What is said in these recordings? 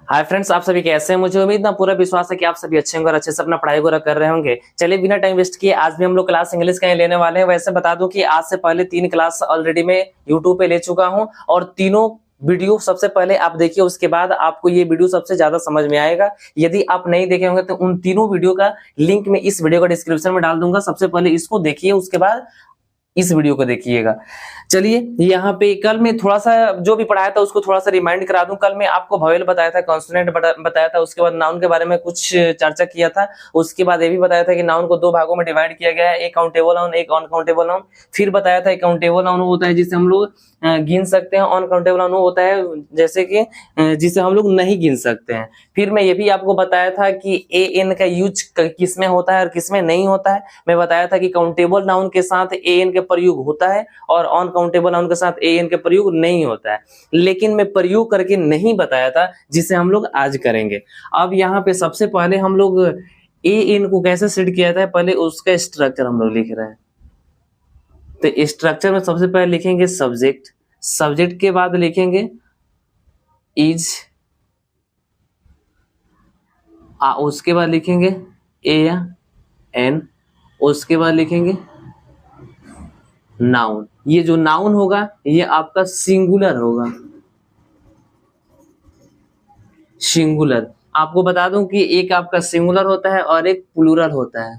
Hi friends, आप सभी कैसे हैं। मुझे उम्मीद ना पूरा विश्वास है कि आप सभी अच्छे होंगे और अच्छे से अपना पढ़ाई वगैरह कर रहे होंगे। चलिए बिना टाइम वेस्ट किए आज भी हम लोग क्लास इंग्लिश का ही लेने वाले हैं। वैसे बता दूं कि आज से पहले 3 क्लास ऑलरेडी मैं यूट्यूब पे ले चुका हूं और तीनों वीडियो सबसे पहले आप देखिए, उसके बाद आपको ये वीडियो सबसे ज्यादा समझ में आएगा। यदि आप नहीं देखे होंगे तो उन तीनों वीडियो का लिंक मैं इस वीडियो का डिस्क्रिप्शन में डाल दूंगा। सबसे पहले इसको देखिए, उसके बाद इस वीडियो को देखिएगा। चलिए यहाँ पे कल मैं थोड़ा सा जो भी पढ़ाया था उसको थोड़ा सा रिमाइंड करा दूं। कल मैं आपको वोवेल बताया था, कॉन्सोनेंट बताया था, उसके बाद नाउन के बारे में कुछ चर्चा किया था। उसके बाद ये भी बताया था कि नाउन को 2 भागों में डिवाइड किया गया है, एक काउंटेबल नाउन, एक अनकाउंटेबल नाउन। फिर बताया था काउंटेबल नाउन होता है जिसे हम लोग गिन सकते हैं, अनकाउंटेबल नाउन होता है जैसे कि जिसे हम लोग नहीं गिन सकते हैं। फिर मैं ये भी आपको बताया था कि ए एन का यूज किस में होता है और किस में नहीं होता है। मैं बताया था कि काउंटेबल नाउन के साथ ए एन का प्रयोग होता है और अनकाउंटेबल नाउन के साथ ए एन का प्रयोग नहीं होता है। लेकिन मैं प्रयोग करके नहीं बताया था, जिसे हम लोग आज करेंगे। अब यहाँ पे सबसे पहले हम लोग ए एन को कैसे सेट किया था, पहले उसका स्ट्रक्चर हम लोग लिख रहे हैं। तो स्ट्रक्चर में सबसे पहले लिखेंगे सब्जेक्ट, सब्जेक्ट के बाद लिखेंगे इज, उसके बाद लिखेंगे ए या एन, उसके बाद लिखेंगे नाउन। ये जो नाउन होगा ये आपका सिंगुलर होगा, सिंगुलर। आपको बता दूं कि एक आपका सिंगुलर होता है और एक प्लूरल होता है।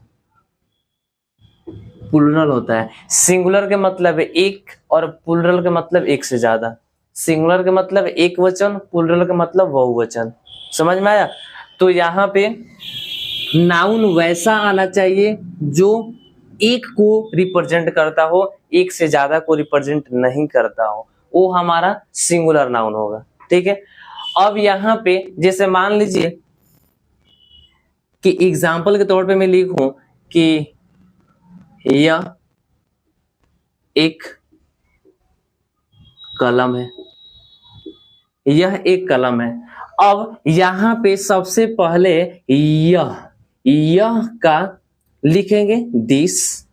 प्लूरल होता है, सिंगुलर के मतलब है एक और प्लूरल के मतलब एक से ज्यादा। सिंगुलर के मतलब एक वचन, प्लूरल के मतलब बहुवचन। समझ में आया। तो यहाँ पे नाउन वैसा आना चाहिए जो एक को रिप्रेजेंट करता हो, एक से ज्यादा को रिप्रेजेंट नहीं करता हो, वो हमारा सिंगुलर नाउन होगा। ठीक है। अब यहाँ पे जैसे मान लीजिए कि एग्जाम्पल के तौर पे मैं लिखूं कि यह एक कलम है, यह एक कलम है। अब यहाँ पे सबसे पहले यह का लिखेंगे दिस,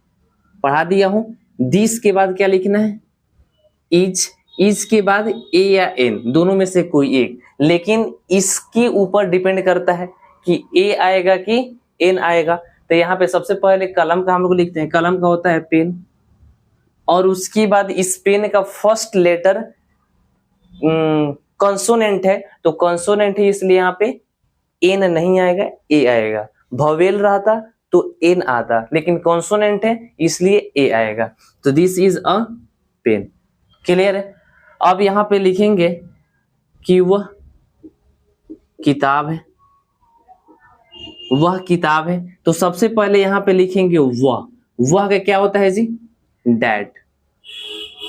पढ़ा दिया हूं। दिस के बाद क्या लिखना है, इज के बाद ए या एन, दोनों में से कोई एक। लेकिन इसके ऊपर डिपेंड करता है कि ए आएगा कि एन आएगा। तो यहाँ पे सबसे पहले कलम का हम लोग लिखते हैं, कलम का होता है पेन, और उसके बाद इस पेन का फर्स्ट लेटर कॉन्सोनेंट है, तो कॉन्सोनेंट है इसलिए यहाँ पे एन नहीं आएगा, ए आएगा। वोवेल रहता तो एन आता, लेकिन कॉन्सोनेंट है इसलिए ए आएगा। तो this is a pen. Clear है। अब यहाँ पे लिखेंगे कि वह किताब है, वह किताब है। तो सबसे पहले यहाँ पे लिखेंगे वह का क्या होता है जी, डैट।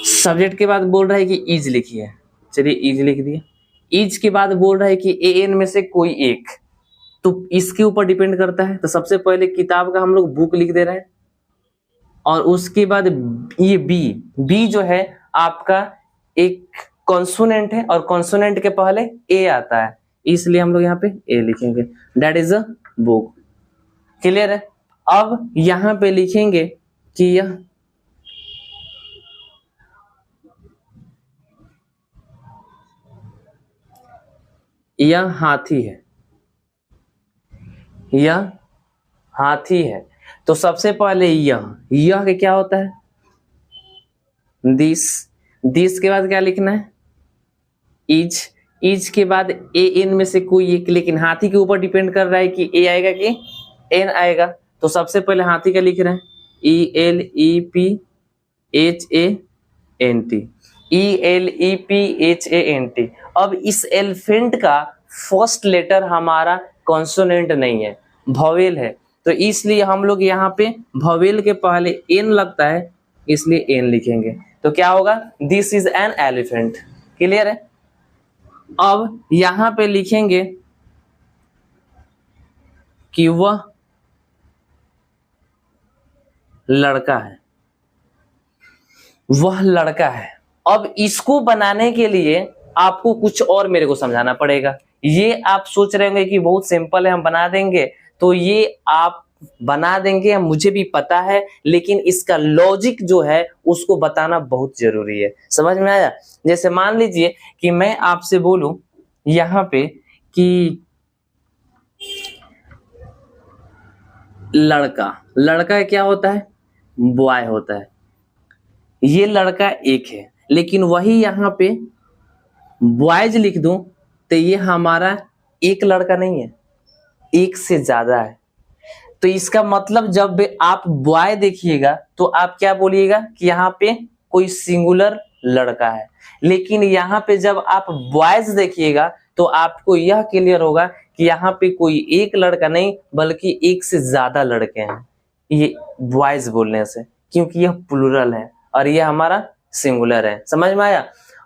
सब्जेक्ट के बाद बोल रहा है कि इज लिखिए, चलिए इज लिख दिया। इज के बाद बोल रहा है कि ए एन में से कोई एक, तो इसके ऊपर डिपेंड करता है। तो सबसे पहले किताब का हम लोग बुक लिख दे रहे हैं, और उसके बाद ये बी जो है आपका एक कॉन्सोनेंट है, और कॉन्सोनेंट के पहले ए आता है, इसलिए हम लोग यहाँ पे ए लिखेंगे। That is a book. Clear है। अब यहाँ पे लिखेंगे कि यह हाथी है, यह हाथी है। तो सबसे पहले यह के क्या होता है, दिस के बाद क्या लिखना है, इज के बाद ए एन में से कोई एक, लेकिन हाथी के ऊपर डिपेंड कर रहा है कि ए आएगा कि एन आएगा। तो सबसे पहले हाथी का लिख रहे हैं ELEPHANT, ELEPHANT। अब इस एलिफेंट का फर्स्ट लेटर हमारा कॉन्सोनेंट नहीं है, वोवेल है। तो इसलिए हम लोग यहाँ पे वोवेल के पहले एन लगता है, इसलिए एन लिखेंगे। तो क्या होगा, this is an elephant. Clear है। अब यहां पे लिखेंगे कि वह लड़का है, वह लड़का है। अब इसको बनाने के लिए आपको कुछ और मेरे को समझाना पड़ेगा। ये आप सोच रहे होंगे कि बहुत सिंपल है, हम बना देंगे, तो ये आप बना देंगे, मुझे भी पता है, लेकिन इसका लॉजिक जो है उसको बताना बहुत जरूरी है। समझ में आया। जैसे मान लीजिए कि मैं आपसे बोलूं यहाँ पे कि लड़का क्या होता है, बॉय होता है, ये लड़का एक है, लेकिन वही यहाँ पे बॉयज लिख दूं तो ये हमारा एक लड़का नहीं है, एक से ज्यादा है। तो इसका मतलब जब आप बॉय देखिएगा तो आप क्या बोलिएगा कि यहाँ पे कोई सिंगुलर लड़का है, लेकिन यहाँ पे जब आप बॉयज देखिएगा तो आपको यह क्लियर होगा कि यहाँ पे कोई एक लड़का नहीं बल्कि एक से ज्यादा लड़के हैं, ये बॉयज बोलने से, क्योंकि यह प्लूरल है और यह हमारा सिंगुलर है। समझ में आया?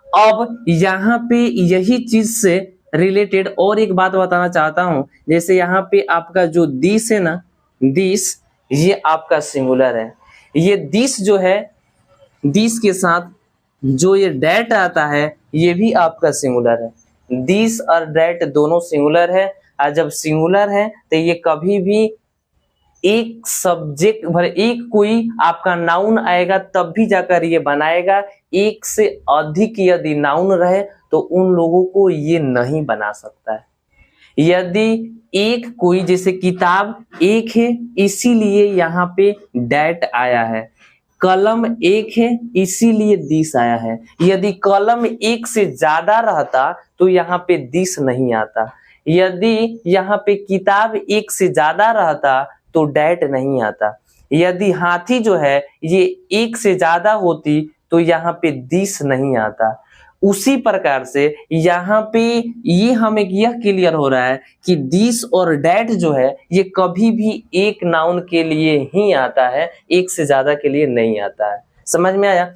अब यहाँ पे यही चीज से रिलेटेड और एक बात बताना चाहता हूं, जैसे यहाँ पे आपका जो दिस है ना, दिस, ये आपका सिंगुलर है, ये दिस जो है, दिस के साथ जो ये डैट आता है ये भी आपका सिंगुलर है। दिस और डैट दोनों सिंगुलर है, और जब सिंगुलर है तो ये कभी भी एक सब्जेक्ट भर एक कोई आपका नाउन आएगा तब भी जाकर ये बनाएगा। एक से अधिक यदि नाउन रहे तो उन लोगों को ये नहीं बना सकता है। यदि एक कोई, जैसे किताब एक है इसीलिए यहाँ पे डैट आया है, कलम एक है इसीलिए दिस आया है। यदि कलम एक से ज्यादा रहता तो यहाँ पे दिस नहीं आता। यदि यहाँ पे किताब एक से ज्यादा रहता तो डैट नहीं आता। यदि हाथी जो है ये एक से ज्यादा होती तो यहाँ पे दिस नहीं आता। उसी प्रकार से यहाँ पे ये हमें यह क्लियर हो रहा है कि दिस और डैट जो है ये कभी भी एक नाउन के लिए ही आता है, एक से ज्यादा के लिए नहीं आता है। समझ में आया?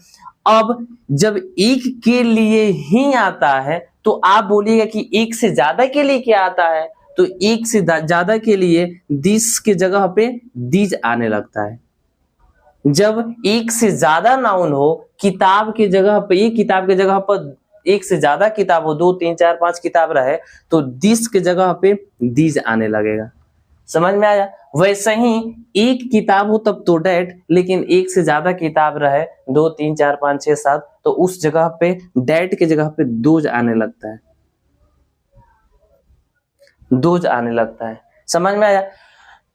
अब जब एक के लिए ही आता है तो आप बोलिएगा कि एक से ज्यादा के लिए क्या आता है, तो एक से ज्यादा के लिए दिस के जगह पे दीज आने लगता है। जब एक से ज्यादा नाउन हो, किताब के जगह पे, ये किताब के जगह पर एक से ज्यादा किताब हो, 2 3 4 5 किताब रहे तो दिस के जगह पे दीज आने लगेगा। समझ में आया? वैसे ही एक किताब हो तब तो डैट, लेकिन एक से ज्यादा किताब रहे 2 3 4 5 6 7 तो उस जगह पे डैट के जगह पे दोज आने लगता है, दोज आने लगता है। समझ में आया?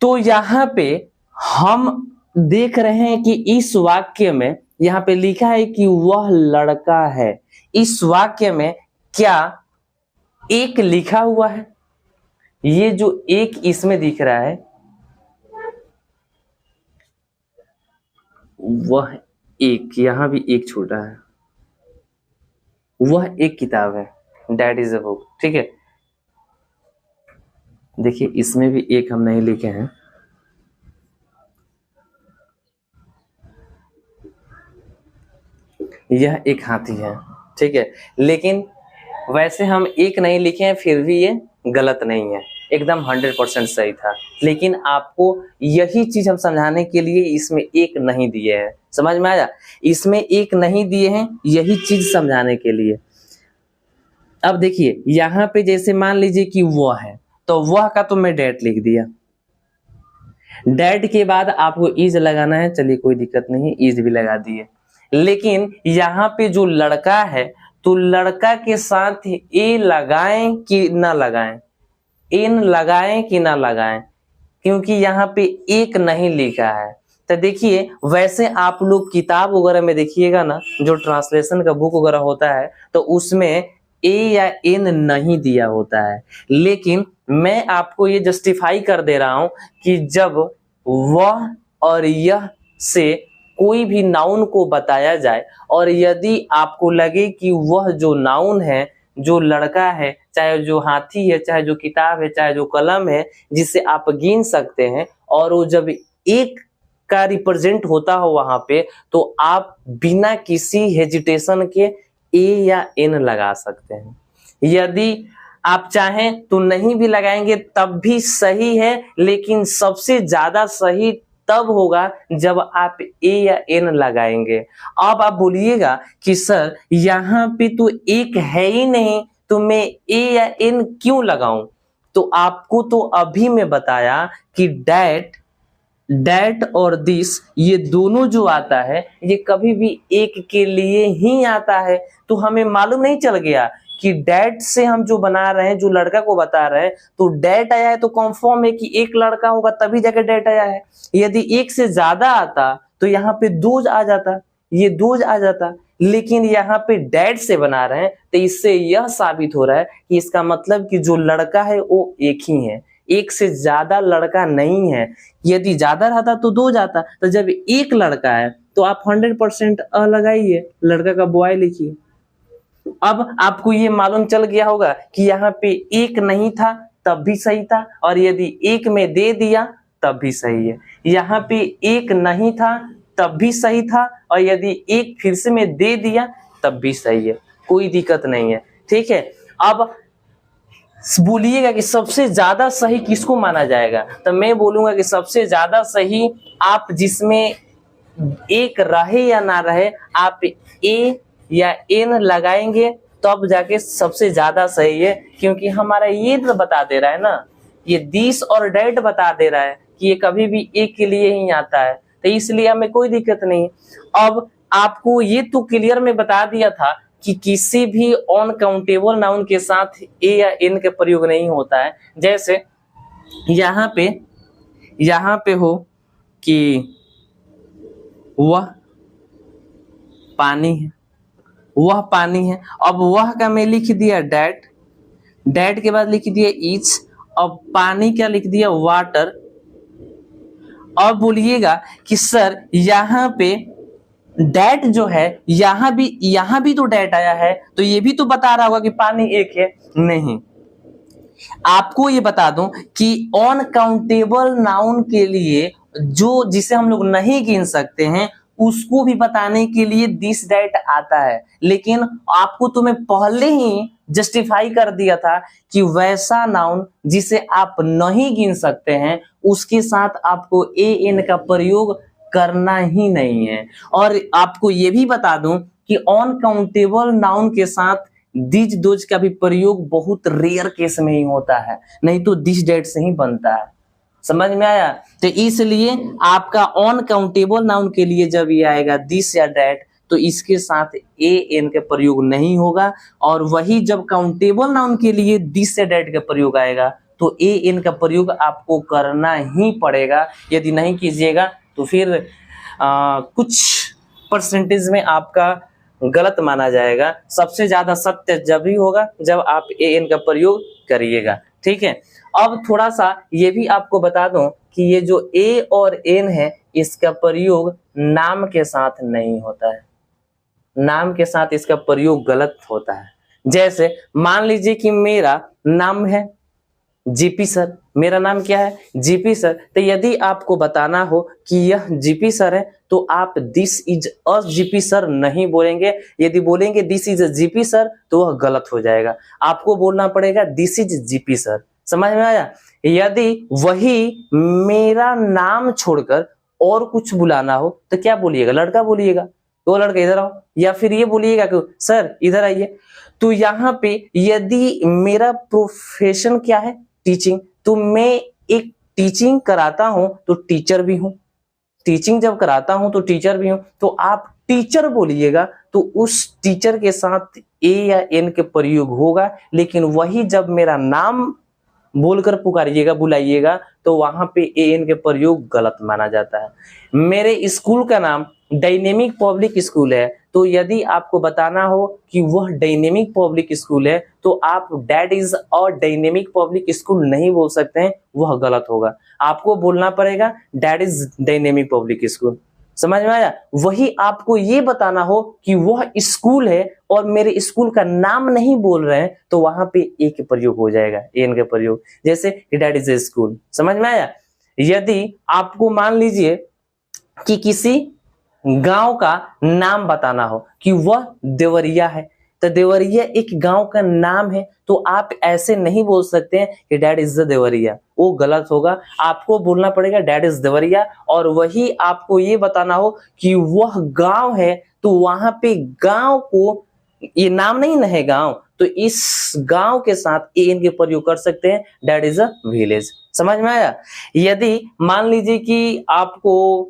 तो यहाँ पे हम देख रहे हैं कि इस वाक्य में यहाँ पे लिखा है कि वह लड़का है। इस वाक्य में क्या एक लिखा हुआ है? ये जो एक इसमें दिख रहा है वह एक, यहां भी एक छोटा है, वह एक किताब है, दैट इज अ बुक। ठीक है, देखिए इसमें भी एक हम नहीं लिखे हैं, यह एक हाथी है। ठीक है, लेकिन वैसे हम एक नहीं लिखे हैं फिर भी ये गलत नहीं है, एकदम 100% सही था। लेकिन आपको यही चीज हम समझाने के लिए इसमें एक नहीं दिए हैं। समझ में आया? इसमें एक नहीं दिए हैं यही चीज समझाने के लिए। अब देखिए यहाँ पे जैसे मान लीजिए कि वह है तो वह का तो मैं डैट लिख दिया, डैट के बाद आपको इज लगाना है, चलिए कोई दिक्कत नहीं, इज भी लगा दिए। लेकिन यहाँ पे जो लड़का है तो लड़का के साथ ए लगाएं कि ना लगाएं, इन लगाएं कि ना लगाएं, क्योंकि यहाँ पे एक नहीं लिखा है। तो देखिए वैसे आप लोग किताब वगैरह में देखिएगा ना, जो ट्रांसलेशन का बुक वगैरह होता है तो उसमें ए या एन नहीं दिया होता है। लेकिन मैं आपको ये जस्टिफाई कर दे रहा हूं कि जब वह और यह से कोई भी नाउन को बताया जाए और यदि आपको लगे कि वह जो नाउन है, जो लड़का है, चाहे जो हाथी है, चाहे जो किताब है, चाहे जो कलम है, जिसे आप गिन सकते हैं, और वो जब एक का रिप्रेजेंट होता हो वहां पे तो आप बिना किसी हेजिटेशन के ए या एन लगा सकते हैं। यदि आप चाहें तो नहीं भी लगाएंगे तब भी सही है, लेकिन सबसे ज्यादा सही तब होगा जब आप ए या एन लगाएंगे। अब आप बोलिएगा कि सर यहाँ पे तो एक है ही नहीं तो मैं ए या एन क्यों लगाऊं? तो आपको तो अभी मैं बताया कि डैट और दिस ये दोनों जो आता है ये कभी भी एक के लिए ही आता है। तो हमें मालूम नहीं चल गया कि डैट से हम जो बना रहे हैं, जो लड़का को बता रहे हैं, तो डैट आया है तो कंफर्म है कि एक लड़का होगा तभी जाके डैट आया है। यदि एक से ज्यादा आता तो यहाँ पे दोज आ जाता, ये दोज आ जाता, लेकिन यहाँ पे डैट से बना रहे हैं तो इससे यह साबित हो रहा है कि इसका मतलब कि जो लड़का है वो एक ही है, एक से ज्यादा लड़का नहीं है। यदि ज्यादा रहता तो दो जाता, तो जब एक लड़का है तो आप 100% अ लगाइए, लड़का का बॉय लिखिए। अब आपको ये मालूम चल गया होगा कि यहाँ पे एक नहीं था तब भी सही था, और यदि एक में दे दिया तब भी सही है। यहाँ पे एक नहीं था तब भी सही था, और यदि एक फिर से में दे दिया तब भी सही है, कोई दिक्कत नहीं है। ठीक है, अब बोलिएगा कि सबसे ज्यादा सही किसको माना जाएगा, तो मैं बोलूंगा कि सबसे ज्यादा सही आप जिसमें एक रहे या ना रहे, आप ए या एन लगाएंगे तब जाके सबसे ज्यादा सही है, क्योंकि हमारा ये तो बता दे रहा है ना, ये दिस और डैट बता दे रहा है कि ये कभी भी एक के लिए ही आता है, तो इसलिए हमें कोई दिक्कत नहीं। अब आपको ये तो क्लियर में बता दिया था कि किसी भी अनकाउंटेबल नाउन के साथ ए या एन का प्रयोग नहीं होता है। जैसे यहाँ पे हो कि वह पानी है, वह पानी है, अब वह का मैं लिख दिया डैट, डैट के बाद लिख दिया इच, अब पानी क्या लिख दिया वाटर। अब बोलिएगा कि सर यहाँ पे डैट जो है यहाँ भी तो डैट आया है, तो ये भी तो बता रहा होगा कि पानी एक है। नहीं, आपको ये बता दूं कि अनकाउंटेबल नाउन के लिए जो जिसे हम लोग नहीं गिन सकते हैं उसको भी बताने के लिए दिस डैट आता है, लेकिन आपको तो मैं पहले ही जस्टिफाई कर दिया था कि वैसा नाउन जिसे आप नहीं गिन सकते हैं उसके साथ आपको ए एन का प्रयोग करना ही नहीं है। और आपको ये भी बता दूं कि अनकाउंटेबल नाउन के साथ दिस दोज का भी प्रयोग बहुत रेयर केस में ही होता है, नहीं तो दिस डैट से ही बनता है। समझ में आया? तो इसलिए आपका अनकाउंटेबल नाउन के लिए जब ये आएगा दिस या डैट तो इसके साथ ए एन का प्रयोग नहीं होगा, और वही जब काउंटेबल नाउन के लिए दिस या डैट का प्रयोग आएगा तो ए एन का प्रयोग आपको करना ही पड़ेगा। यदि नहीं कीजिएगा तो फिर कुछ परसेंटेज में आपका गलत माना जाएगा। सबसे ज्यादा सत्य जब भी होगा जब आप ए एन का प्रयोग करिएगा। ठीक है, अब थोड़ा सा ये भी आपको बता दूं कि ये जो ए और एन है इसका प्रयोग नाम के साथ नहीं होता है, नाम के साथ इसका प्रयोग गलत होता है। जैसे मान लीजिए कि मेरा नाम है जीपी सर, मेरा नाम क्या है जीपी सर, तो यदि आपको बताना हो कि यह जीपी सर है तो आप this is a GP sir नहीं बोलेंगे। यदि बोलेंगे this is a GP sir तो वह गलत हो जाएगा, आपको बोलना पड़ेगा दिस इज जीपी सर। समझ में आया? यदि वही मेरा नाम छोड़कर और कुछ बुलाना हो तो क्या बोलिएगा, लड़का बोलिएगा तो लड़का इधर आओ, या फिर ये बोलिएगा कि सर इधर आइए। तो यहाँ पे यदि मेरा प्रोफेशन क्या है टीचिंग, तो मैं एक टीचिंग कराता हूं तो टीचर भी हूं, टीचिंग जब कराता हूं तो टीचर भी हूं, तो आप टीचर बोलिएगा तो उस टीचर के साथ ए या एन के प्रयोग होगा। लेकिन वही जब मेरा नाम बोलकर पुकारिएगा बुलाइएगा तो वहां पे ए एन के प्रयोग गलत माना जाता है। मेरे स्कूल का नाम डायनेमिक पब्लिक स्कूल है, तो यदि आपको बताना हो कि वह डायनेमिक पब्लिक स्कूल है तो आप that is a dynamic public school नहीं बोल सकते हैं, वह गलत होगा। आपको बोलना पड़ेगा that is dynamic public school. समझ में आया? वही आपको ये बताना हो कि वह स्कूल है और मेरे स्कूल का नाम नहीं बोल रहे हैं तो वहां पे ए के प्रयोग हो जाएगा, एन का प्रयोग, जैसे दैट इज ए स्कूल। समझ में आया? यदि आपको मान लीजिए कि किसी गांव का नाम बताना हो कि वह देवरिया है, तो देवरिया एक गांव का नाम है, तो आप ऐसे नहीं बोल सकते हैं कि डैट इज द देवरिया, वो गलत होगा। आपको बोलना पड़ेगा डैट इज देवरिया, और वही आपको ये बताना हो कि वह गांव है तो वहां पे गांव को, ये नाम नहीं ना है गांव, तो इस गांव के साथ ए एन के प्रयोग कर सकते हैं, डैट इज अ विलेज। समझ में आया? यदि मान लीजिए कि आपको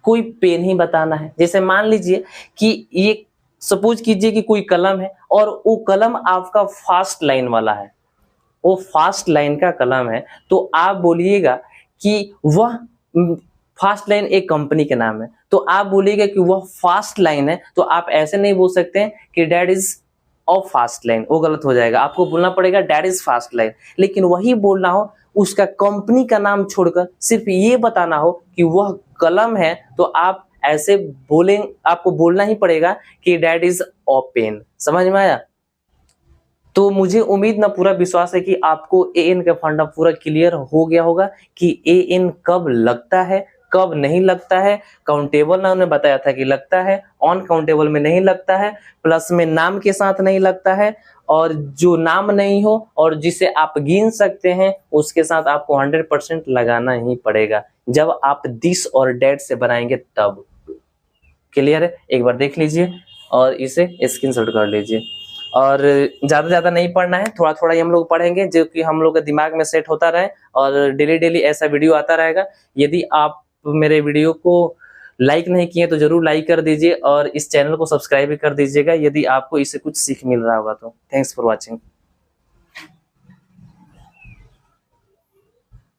कोई पेन ही बताना है। जैसे मान लीजिए कि ये सपोज कीजिए कि कोई कलम है और वो कलम आपका फास्ट लाइन वाला है, वो फास्ट लाइन का कलम है, तो आप बोलिएगा कि वह फास्ट लाइन एक कंपनी के नाम है, तो आप बोलिएगा कि वह फास्ट लाइन है, तो आप ऐसे नहीं बोल सकते हैं कि that is of fast line, वो गलत हो जाएगा। आपको बोलना पड़ेगा डैट इज फास्ट लाइन। लेकिन वही बोलना हो उसका कंपनी का नाम छोड़कर सिर्फ ये बताना हो कि वह कलम है, तो आप ऐसे बोलें, आपको बोलना ही पड़ेगा कि डैट इज ऑफ पेन। समझ में आया? तो मुझे उम्मीद ना पूरा विश्वास है कि आपको एएन का फंडा पूरा क्लियर हो गया होगा कि एएन कब लगता है, कब नहीं लगता है। काउंटेबल ना उन्हें बताया था कि लगता है, ऑन काउंटेबल में नहीं लगता है, प्लस में नाम के साथ नहीं लगता है, और जो नाम नहीं हो और जिसे आप गिन सकते हैं उसके साथ आपको 100% लगाना ही पड़ेगा जब आप दिस और डेट से बनाएंगे तब। क्लियर है? एक बार देख लीजिए और इसे स्क्रीनशॉट कर लीजिए। और ज्यादा नहीं पढ़ना है, थोड़ा थोड़ा ही हम लोग पढ़ेंगे जो कि हम लोग के दिमाग में सेट होता रहे, और डेली ऐसा वीडियो आता रहेगा। यदि आप मेरे वीडियो को लाइक नहीं किए तो जरूर लाइक कर दीजिए और इस चैनल को सब्सक्राइब भी कर दीजिएगा यदि आपको इससे कुछ सीख मिल रहा होगा तो। Thanks for watching.